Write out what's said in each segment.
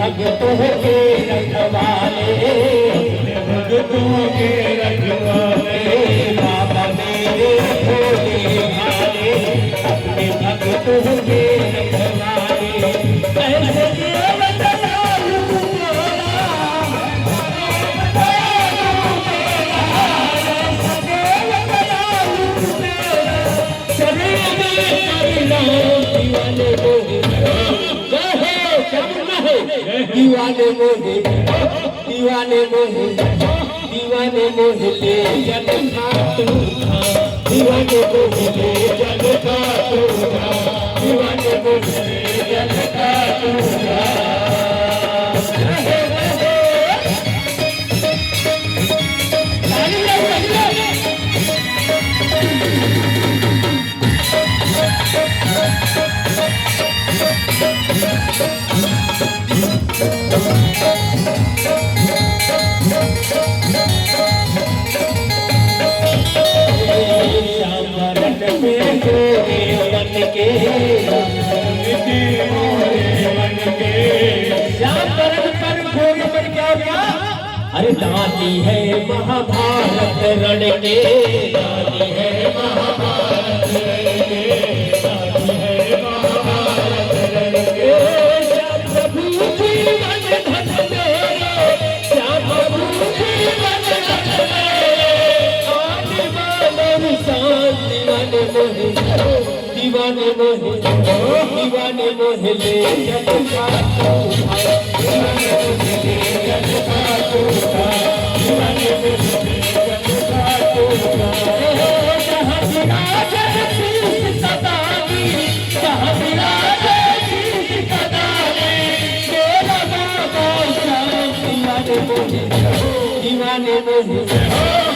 भक्तों के रखवाले, भक्तों के रखवाले, बाबा मेरे भोले भाले, अपने भक्तों के रखवाले। कैसे ये बदलालू तेरा, दीवाने मोहे, दीवाने मोहे, दीवाने मोहे ले जल खातू, दीवाने मोहे ले जल खातू, दीवाने मोहे ले जल खातू। अरे दादी है महाभारत रण के, दादी है महाभारत रण के, दादी है महाभारत रण के। श्याम प्रभु जीवन धन मेरे, श्याम प्रभु जीवन धन मेरे, आने वाले निशान दीवाने मोहे, दीवाने मोहे, दीवाने मोहे ले जल खातू, दीवाने मोहे ले जल खातू, दीवाने मोहे ले जल खातू। जहाँ विराजे शीश सदानी, जहाँ विराजे शीश सदानी, मेरा बाबा श्याम दीवाने मोहे, दीवाने मोहे,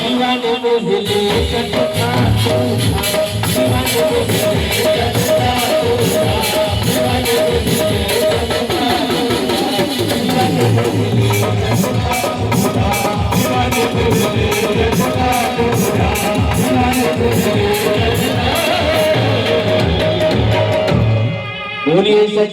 दीवाने मोहे ले जल खातू, दीवाने मोहे ले जल खातू, दीवाने मोहे ले जल खातू, दीवाने मोहे ले जल खातू, दीवाने मोहे ले जल खातू, दीवाने मोहे ले जल खातू। बोलिए सच